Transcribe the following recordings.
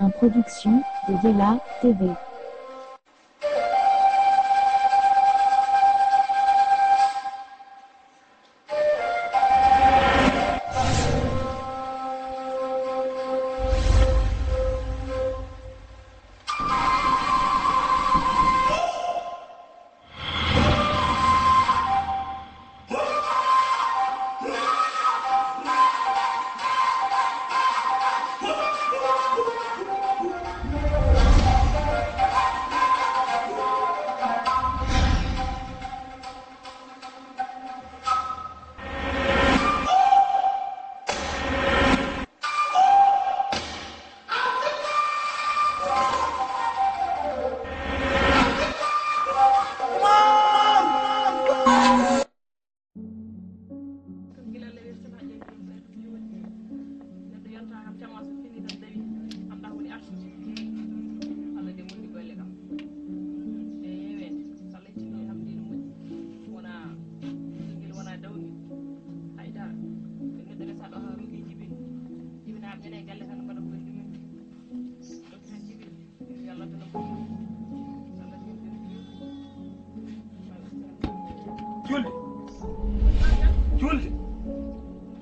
une production de DIELLA TV.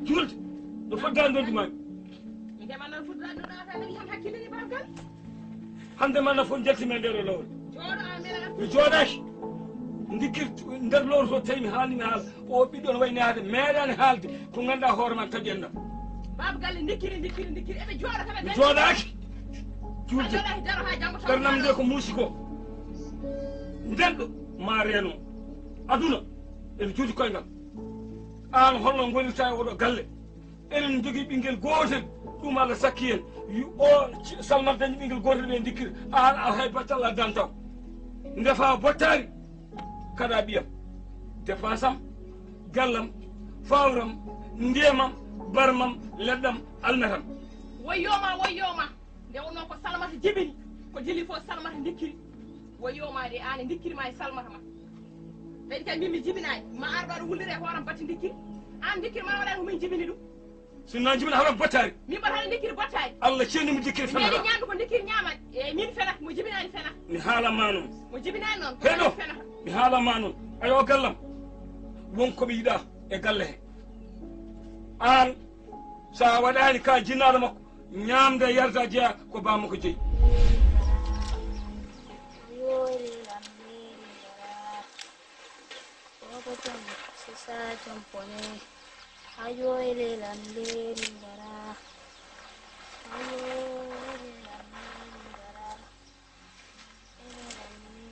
julde no fodda ndondi mami hande manna fof jaltimi e nder o lawol mi jooɗaki dikkir nder lowr to tawi mi haalnimi haala o ɓiɗɗo no wayni haade meeɗani haalde ko ganduɗa hoore ma taƴƴenɗam baba galle dikkiri eɓe jooɗo kala mi jooɗaki julde ɓernam nde ko muusi ko ndenɗo ma reeno aduna ene juuti koyngal an holno gonirta e oɗo galle enen jogui ɓinguel gotel ɗum Allah sakki en o salmat dañi ɓinguel gotel ɓe dikkiri an a hay battal a dan taw ndefa bottari kada ɓiyam dépense am gallam fawram ndiyamam barmam leɗɗam almetam woyyoma nde wonno ko salmata jibini ko jili fof salmata dikkiri woyyoma de an dikkirima e salmata ma ɓeydi kay mbimi jibinayi ma arɗo aɗa wullire hooram batti dikkiri an dikkiri ma waɗani ko min jibini ɗum sinno jibina haɗon bottari min mbaɗa haɗa dikkiri bottari Allah ceernimi dikkiri fenata mbeɗi ñamdu ko dikkiri ñamat e min fenata mo jibinani fenata mi haalama noon mo jibinani noon heɗo fenata mi haalama noon ayo gallam wonkoɓe yiɗa e galle he an sa waɗani ka jinnaɗo makko ñamde yarda jeeya ko bamma ko jeeyi ayoyle lande lingara ayoyle lande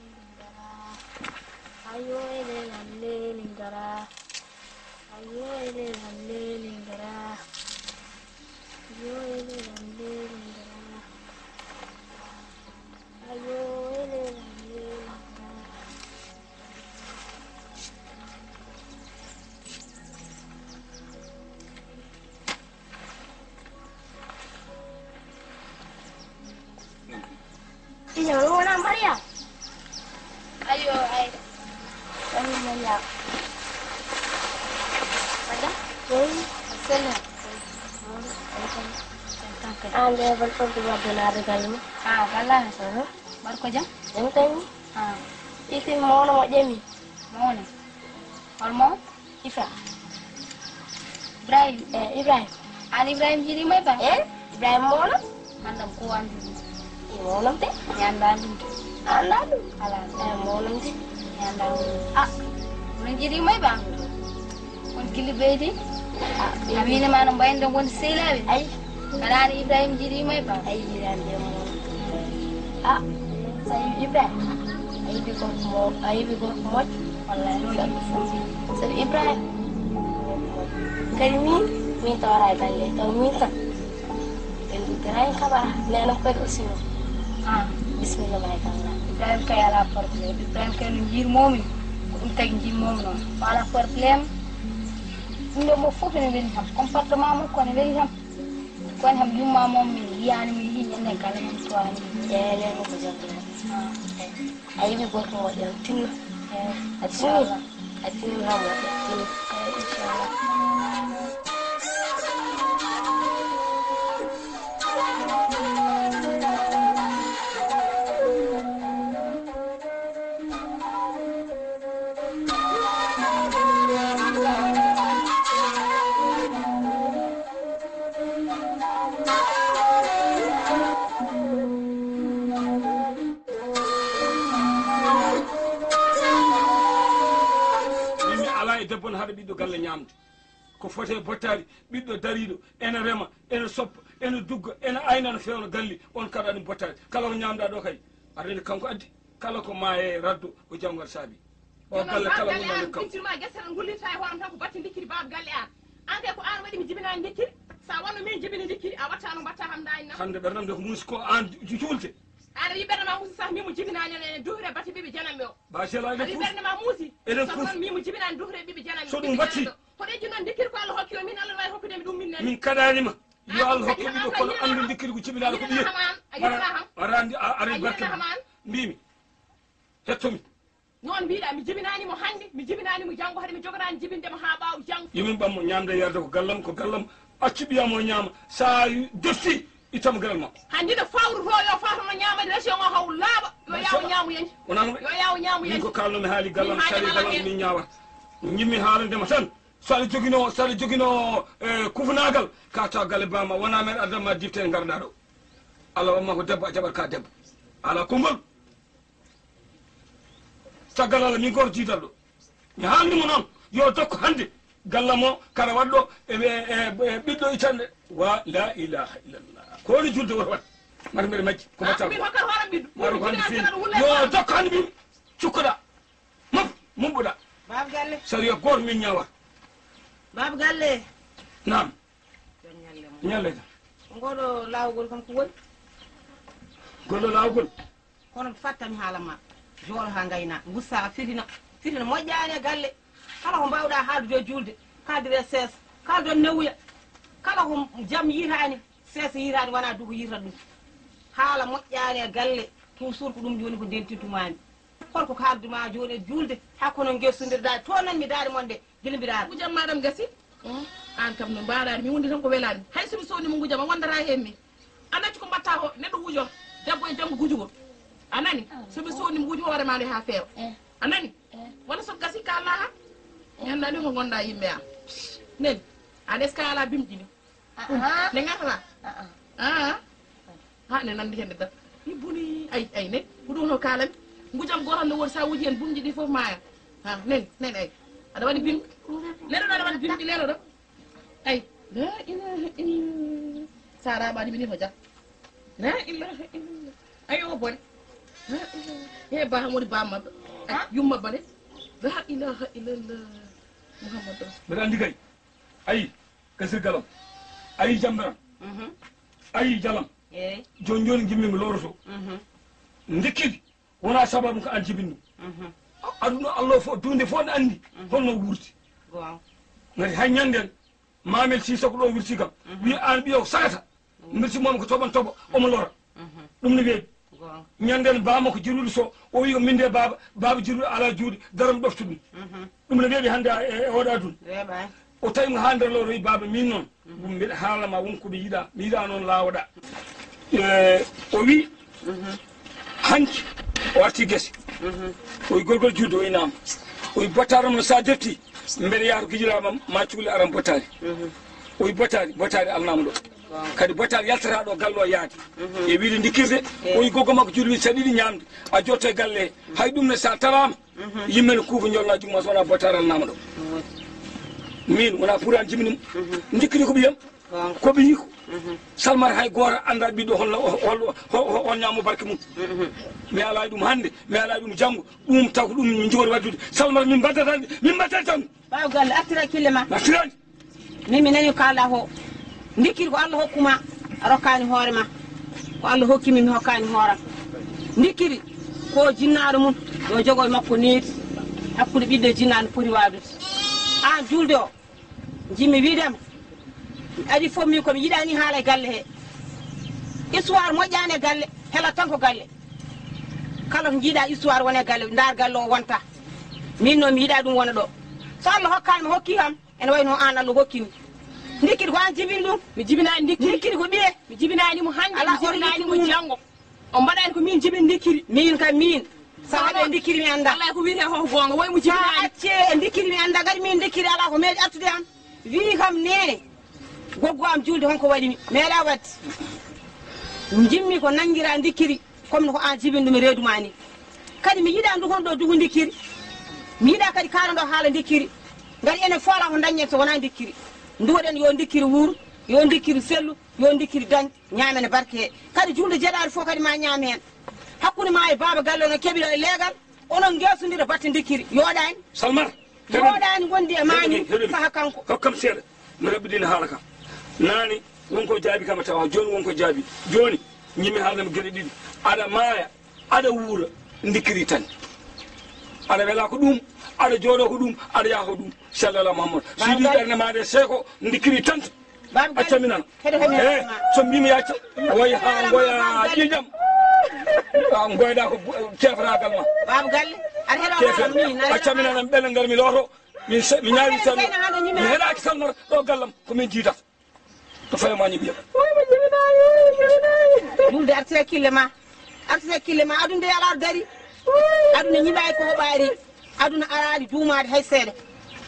lingara ayoyle lande lingara ayoyle lande lingara ayoyle lande lingara Jangan lupa nama dia. Ayo, ayo. Kami banyak. Ada? Sana. Anda bertemu dengan regalmu. Kalah. Baru kerja? Jangan. Itu mau nama Jamie. Mau ni. Kalau mau, Ifa. Ibrahim. Ibrahim. Ani Ibrahim jadi mai pak? Ibrahim mau lah. Mandam kuan. Molam teh, nyandan, alam, molam teh, nyandan. Orang jadi mai bang, orang kili bedi, kami ni mana main dengan sila, karena Ibrahim jadi mai bang, Ibrahim dia mau, saya Ibrahim, Ibrahim mau, saya Ibrahim, kami minta orang tanya, tahu minta, itu terakhir kabar, lepas itu sih. Bismillahirrahmanirrahim. Ibrahim kay ala problem. Ibrahim kay njir momi. Ko tag njir mom non. Ala problem. Ndo mo fofu ne len ham. Comportement mo ko ne len ham. Ko ne ham jumma mom mi yani mi hi ne kala mo to ani. Le ko jabbe. Ayi mi go ko del tin. Atini hawo. Inshallah. haɗa ɓiɗɗo galle ñamde ko fote bottari ɓiɗɗo dariɗo ene rema ene soppa ene dugga ene ayna no fewno galli on kada ɗum bottari kala ko ñamɗa ɗo kay aɗa andi kanko addi kala ko maaye raddo ko jamgal saabi o galle kala wonani kam ma guesere gullirta e hoorem tan ko batti dikkiri baaba galle an kay ko an waɗi mi jibinani dikkiri sa wonno min jibini dikkiri a watta no mbatta ham dayna hande ɓerdam de ko muusi ko an juulte aɗa wi ɓerdema muusi sah mimo jibinani ene duhure batti ɓiɓe janamɓe o baselaɗe aɗa wi ɓerdema muusi enen so fof noon mimo jibinani duhure ɓiɓe janamɓe so ɗum watti hoɗeji noon dikkiri ko Allah hokki o min Allah wawi hokkudemi ɗum min nani min kaɗanima yo Allah hokki ɓiɗɗo kono andu dikkiri ko cibinaɗo ko ɓiye arandi ari barke mbimi hettomi noon mbiɗa mi jibinanimo hannde mi jibinanimo janngo hade mi jogorani jibindemo ha ɓaaw janngo yomin ɓammo ñamde yarde ko gallam accu ɓiyamo ñaama sa dotti ittamo galal makko hande no fawruto yo fatono ñamade région o haw laaɓa yo yawo ñaamu yenni yo yawo ñaamu yenni ko kalnomi haali gallam sari gallam min ñawata jimmi haalandema tan saɗa joguino kufnagal ka taw galle bama wona men ardama difte garɗa ɗo Allah wamma ko debbo a jaɓat ka debbo ala kongol caggal Allah min goto jiital ɗo mi haalnimo noon yo dokko hande gallamo kada waɗɗo e ɓiɗɗo itande wa la ilaha illallah ko woni julde woto wat mata mbeɗe majji ko batta maɗa ko hande fini yo dokko hande min cukkoɗa mumɓuɗa baba galle sariya goto min ñawata baba galle nam ñalleta ngoɗo lawgol kam ko woni gollo lawgol kono fattami haala ma jooɗo ha gayna gussa fitina moƴƴani e galle kala ko mbawɗa haaldude e julde kaaldire seesa kaldo newuya kala ko jaam yitani seesa yitani wona dugo yita ɗum haala moƴƴani e galle toujours ko ɗum joni ko dentintumami holko kaalduma joni e julde hakkono gessodirɗa to nanmi daade mon de guila mbiɗa gujam maɗam gasi an kam no mbaɗani mi wondi tan ko welani hay somi sownima gujam a wondata hen min anacci ko mbatta ko neɗɗo wujo debbo e janggo gujugol anani somi sownima wuji hoorema nde ha feewa anani wona so gasi kala ha mi andani ko gonɗa yimɓe am neni an est ce que ala bimɗini ne gatata ha ne nandi hende dat i boni ay nen ko ɗum no kalami gujam gotal no woni sa wuji hen bumji ɗi foof maya ha neni ay aɗa waɗi bimɗi leɗoɗo aɗa waɗi bimɗi leɗoɗo ay la ilaha illallah sara ɓaɗi mini ko jam la ilaha illallah ay o bone la ilaha he ba ham woni bammaɓe yummaɓe de la ilaha illallah muhammadu mbeɗa andi kay ayi gasir galam ayi jamberam ayi jalam joni joni jimmimi loroto dikkidi wona sababu ko an jibinɗum aduna Allah fof dunde fof ne andi holno wurti ngati hay ñanden mamel sisoko ɗo wurti kam wi an ɓiyo sagata mirti momi ko toɓon toɓo omo lora ɗum ne weeɓi ñanden bama ko jiruɗo so o wi ko minde baba jiruɗo ala juuɗe daram ɗoftu ɗum ɗum ne weeɓi hande e oɗo aduna o tawi mo ha nder lowro wi baba min noon ɗum mbiɗa haalama wonko mi yiɗa noon lawoɗa o wi hanki o arti guese o wi golgol judde o inama o wi bottaram no sa defti mbeɗa yaha to gijilama ma cuhli aran bottari o wi bottari alnama ɗo kadi bottari yaltata ɗo galle o yaade e wiide dikkirde o wi goggo makko juuɗe wi sa ɗiɗi ñamde a jotto e galle he hay ɗum ne sa tawama yimmene kuufa jolla jumma so wona bottari alnama ɗo min wona pour an jibinimo dikkiri ko ɓiyam ko ɓiyi ko salmata hay goto anda ɓiɗɗo hol ñammo barke mum mi ala ɗum hande mi ala ɗum janggo ɗum taw ko ɗum min jogori waddude salmata min mbattata tan ɓaw galle attira kille ma attirani min mi nani ko kalɗa ko dikkiri ko Allah hokkuma a rokkani hoore ma ko Allah hokkimi mi hokkani hooram dikkiri ko jinnaɗo mum yo jogo e makko needi hakkude ɓiɗɗo e jinnaɗo foti wadude an julde o jimmi wiidema adi fof min komi yiɗani haala e galle he histoire moƴƴani e galle helat tan ko galle kala ko jiiɗa histoire wone galle dar galle o wonta min noon mi yiɗa ɗum wona ɗo so Allah hokkani mi hokki kam ene wayno an Allah hokkimi dikkiri ko an jibini ɗum mi jibinani dikkiri ko ɓiye mi jibinanimo hande ala mi jibinanimo janggo o mbaɗani ko min jibini dikkiri min kam min sa waɗe dikkiri mi anda Allah ko wiyete ko gonga way mo sa jibinani acce e dikkiri mi anda kadi min dikkiri ala ko meeɗi artude am wi kam nene goggo am julde honko waɗimi meeɗa wadde jimmi ko nanguira dikkiri comme no ko an jibini ɗum e reedu ma ni kadi mi yiɗa dugon ɗo dugu dikkiri mi yiɗa kadi kalanɗo haala dikkiri ngari enen fola ko dañen so wona dikkiri nduwoɗen yo dikkiri wuuro yo dikkiri sellu yo dikkiri dañ ñaamene barke kadi julde jeɗaɗo fof kadi ma ñaam hen hakkude ma e baba galle ono keɓiɗo e leegal onon guesodira batte dikkiri yoɗani salmar yoɗani gondi e mani saha kanko hokkam seeɗa mi raɓɓiɗina haala kam naani wonko jaabi kam tawa joni wonko jaabi joni ñimi haalnama gueɗe ɗiɗi aɗa maaya aɗa wuura dikkiri tan aɗa wela ko ɗum aɗa jooɗo ko ɗum aɗa yaha ko ɗum sallallah mouhamadou siɗi ɓerde ma de seeko dikkiri tan accaminana e so mbimi yacca woyi ha goya ƴiƴam goyɗa ko cefragal ma baba galle aɗa heɗo accaminana ɓelle ngal mi looto mi ñaawi tan mi heɗaki salmata ɗo gallam komin jiidata to fayma ñiɓiyam julde artire kille ma aduna de ala dari aduna ñiɓaki ko hoɓari aduna arani duumade hay seeɗa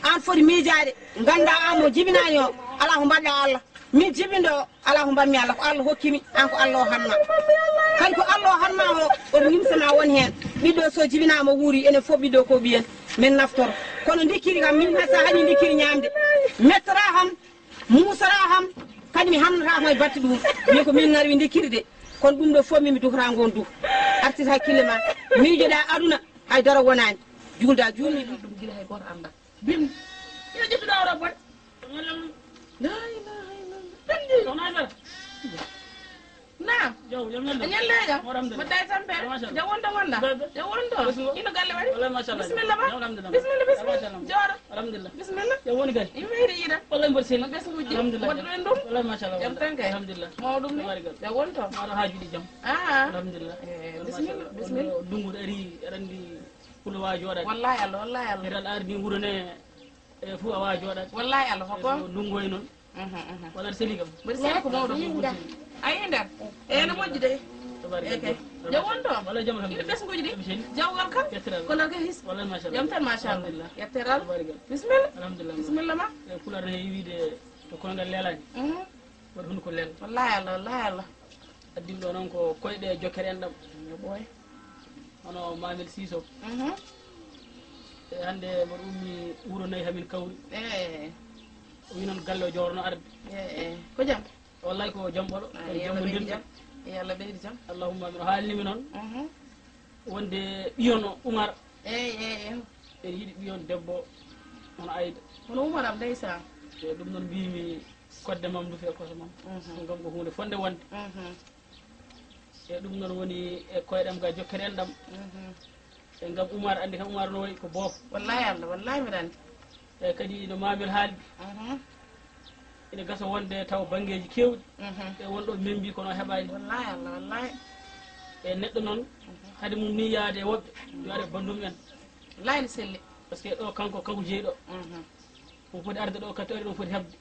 an foti miijade ganda an mo jibinani o ala ko mbaɗɗa Allah min jibindo ala ko mbanmi Allah ko Allah hokkimi an ko Allah o hanma kadi ko Allah o hanma o oto nimsama won hen ɓiɗɗo so jibinama wuuri enen fof ɓiɗɗo ko ɓiyen min naftoro kono dikkiri kam min sa haɗi dikkiri ñamde mettora ham musara ham kadi mi hamnata koye batte ɗum min ko min narwi dikkiri de kono ɗum ɗo fof min mi dukata gon du artite hakkille ma miijoɗa aduna haydara wonani julda juulni ɗum gila hay goto anda bim ina ƴettuɗa oɗo bon la ilaha illallah naam ñalleja mbaɗɗa e tampere jam wonto gonɗa jam wonto ino galle waɗi bisimilla ma bisimilla jooɗo bisimilla jam woni galle yimɓe hiɗi yiiɗa wallay mboɗo selli ɓesguji mbaɗɗo ɗen ɗum wallay machallah jam tan kay alhamdulillah mawɗum ni jam wonto maɗo haajuɗi jam alhamdulillah bisimilla dunguɗo ari aɗa andi pulo wawi jooɗade wallahi Allah eɗal ardi wuurone e fo a wawi jooɗade wallahi Allah hokko dungoy noon waɗat seli kam mbaɗi seli ko mawɗum ayi nder ene moƴƴi de kay jam wonto wallay jam inde ɓesguji ɗi jawgal kam kolal ka his jam tan machallah yetteral bisimilla bisimilla ma e pular ne wiide to koyngal leelani waɗa hunde ko leel wallahi Allah addim ɗo noon ko koyɗe jokkere en ɗam ɓooy hono mamel siso e hande mboɗo ummi wuuro nayyi hamin kawri o wi noon galle o jawrno arde ko jam wallay ko jam ɓoɗo jam mo ndinɗo Allah ɓeydi jam allahumma amin o haalnimi noon wonde ɓiyon o Oumar ɓeɗe yiiɗi ɓiyon debbo hono Ayda hono Oumar am ndeysan e ɗum noon mbimi kodde mam dufi e koso mam gam ko hunde fonde wonde e ɗum noon woni e koyɗam ga jokkere en ɗam e gam Oumar andi kam Oumar no wayi ko boofo wallahi Allah wallahi mbiɗa andi e kadi no mamel haaldi ene gasa wonde taw banggueji kewɗi e wonɗo membi kono heɓani wallahi Allah wallahi e neɗɗo noon haade mum ni yaade e woɓɓe yo are bandum en wallahi ne selli par ce que ɗo kanko jeeyiɗo omo foti arde ɗo kadi to ari ɗon foti heɓde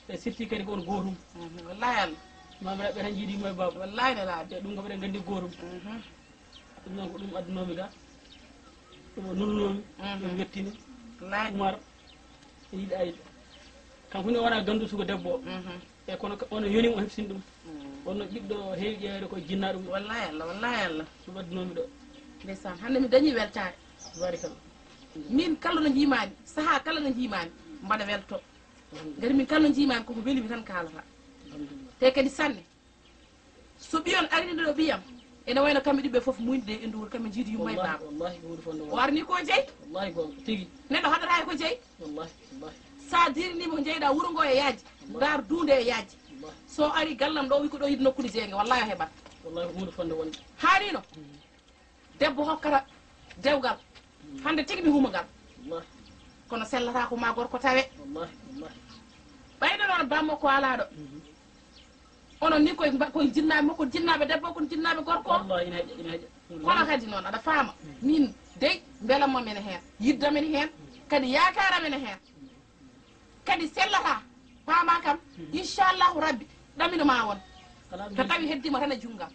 e sirti kadi ko on gotum wallahi Allah mamiraɓe tan jiiɗimo e baba wallahi ne laaɓde ɗum kam eɗen gandi gotum ɗum noon ko ɗum addunomi ga ɗum o nunnomi ɗum wettini Oumar e yiiɗi Ayda kanko ni wona gandu suko debbo e kono ono yonimo o heɓsini ɗum onno ɓiɗɗo heewi ƴeewde koye jinnaɗo ɗum wallahi Allah ɗum addunomi ɗo ndeysan hande mi dañi weltare barikalla min kala no jimani saaha kala no jimani mbaɗa welto gari min kala no jimani koko welimi tan kalata te kadi sanne so ɓiyon arini ɗo ɓiyam ene wayno kamɓe ɗiɓɓe foof muyde e nduwol kamɓe jiidi yumma e baba o arni ko jeeyi neɗɗo haɗata ko jeeyi sa dirinima ko jeyɗa wuuro ngo e yaaji dar Dounde e yaaji so ari gallam ɗo wi ko ɗo yiɗi nokkude jeeyge wallahi o heɓat haanino debbo hokkata dewgal hande tigui mi huma ngal kono sellata ko ma gorko tawe ɓayɗo noon bammo ko alaɗo onon ni koye jinnaɓe makko jinnaɓe debbo kono jinnaɓe gorko kono kadi noon aɗa faama min dey belamma mene hen yiddamen hen kadi yakaramen hen kadi sellata faama kam inchallahu rabbi ɗamino ma won to tawi heddima tan e junggam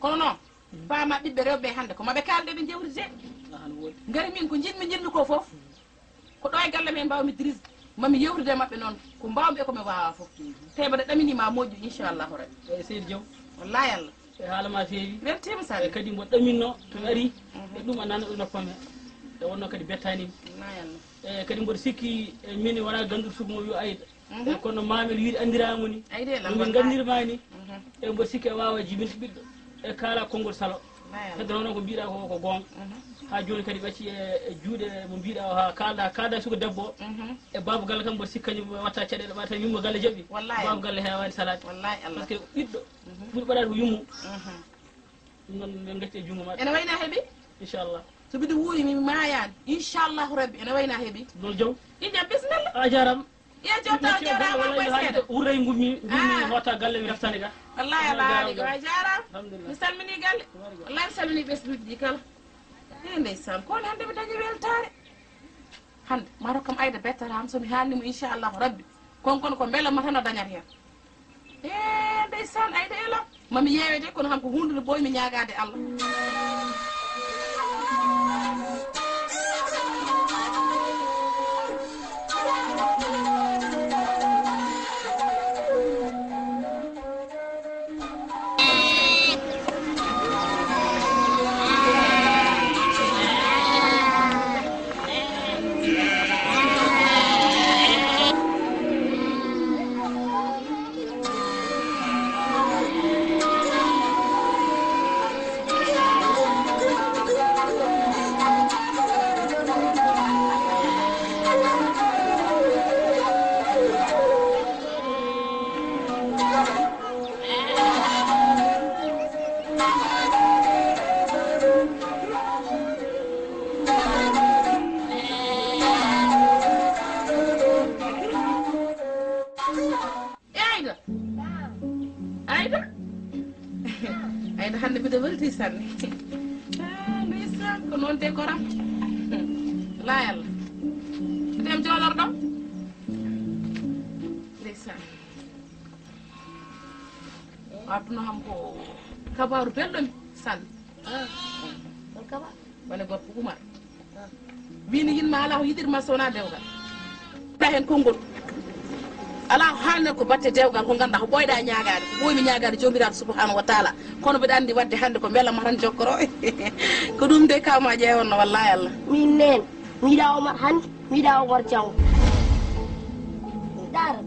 kono noon faama ɓiɓɓe rewɓe hande ko maɓe kalde ɓe jewri de gari min ko jinmi ko foof ko ɗo e galle men mbawmi dirisde mami yewtude mabɓe noon ko mbawmi e komi wawa foof te mbaɗa ɗaminima moƴƴu inchallahu rabbi e seydi Diaw wallahi Allah e haalama feewi weltima sa e kadi mbo ɗaminno to ari e ɗum a nana ɗo noppam he e wonno kadi bettani wallahi Allah e kadi mboɗo sikki min wona ganduɗo sumo yo ayda e kono mamel wiide andiramo ni ayde la min gandirma ni e mboɗo sikki e wawa jibinde ɓiɗɗo e kala konngol salo hedde noon ko mbiɗa ko gonga ha joni kadi ɓacci e juuɗe mo mbiɗa o ha kalda suko debbo e baaba galle kam mboɗo sikka kañum watta caɗele ɓa tan yummo galle jaɓi baaba galle hewani salade wallahi Allah par ce que ɓiɗɗo ɓuuri ɓaɗade ko yummu ɗum noon min gacci e jungo maɗa ene wayna heeɓi inchallah so mbiɗo wuuri mi mayani inchallahu rabbi ene wayna heeɓi ɗon jaw ija bisimilla a jarama ya jota jarama koye seeɗa wuuray gummi hotta galle mi reftani ga wallahi Allah haali ko a jarama alhamdulillah mi salmini galle wallahi mi salmini ɓesduji ɗi kala e ndeysan kono hande mi dañi weltare hande maro kam ayda bettata ham somi haalnimo inchallahu rabbi konkon ko beelama tan o dañat hen e ndeysan ayda elam mami yeewede kono ham ko hunde nde ɓooymi ñagade Allah ayda hande mbiɗa welti sanne ndeysan ko noon de koram la yalla dem jooɗorɗo ndeysan aduna ham ko kabaru belɗomi sanne on kaba wone gorko Oumar wini yinma ala ko yiɗirma sowona dewgal ɗa hen konngol ala haalnen ko batte dewgal ko ganduɗa ko ɓoyɗa ñagade ko ɓooymi ñagade jomiraɗo subhanahu wa taala kono mbiɗa andi wadde hande ko beelama tan jokkoro ko ɗum de kawma ƴeewonno wallahi Allah min nen mi yiɗa Omar hande mi yiɗa Omar jango dara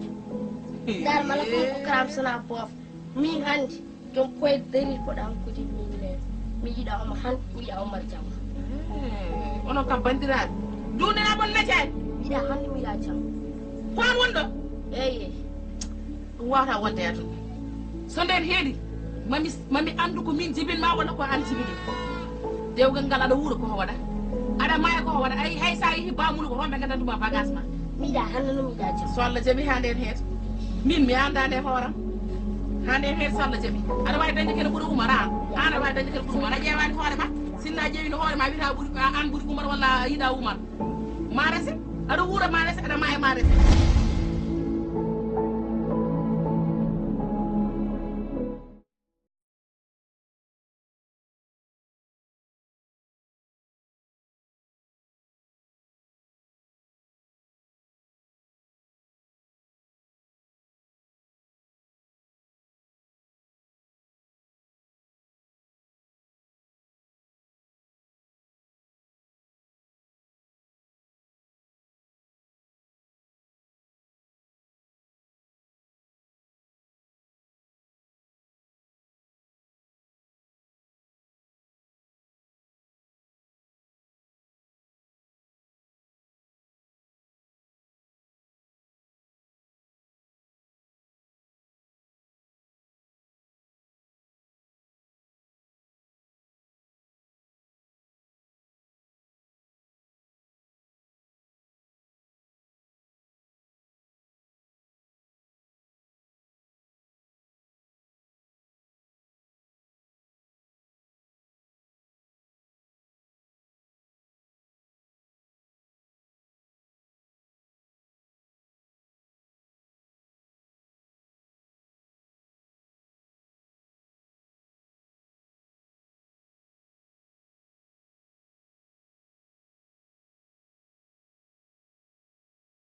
mala ko karam sona poof min hande jom koyde darir koɗa hankude min nen mi yiɗa Omar hande mi yiɗa Omar jango onon kam bandiraɓe dundena bon necani mi yiɗa hande mi yiɗa jango ko an wonɗo eyyi ɗum wawata wonde aduna so nden heeɗi mami andu ko min jibinma walla ko an jibini dewgal ngal aɗa wuuro koko waɗa aɗa maya koko waɗa ay hay sa yeehi bamunu ko homɓe gandanduma bagage ma mi yiɗa hande no mi yiɗa jango so Allah jaaɓi ha nden heeto min mi andade hooram ha nden heeto so Allah jaaɓi aɗa wawi dañde kene ɓuuri Oumar an aɗa wawi dañde kene ɓuuri Oumar a ƴewani hoore ma sinna ƴeewino hoore ma wiyata an ɓuuri Oumar walla yiɗa Oumar ma rese aɗa wuura ma rese aɗa maya ma rese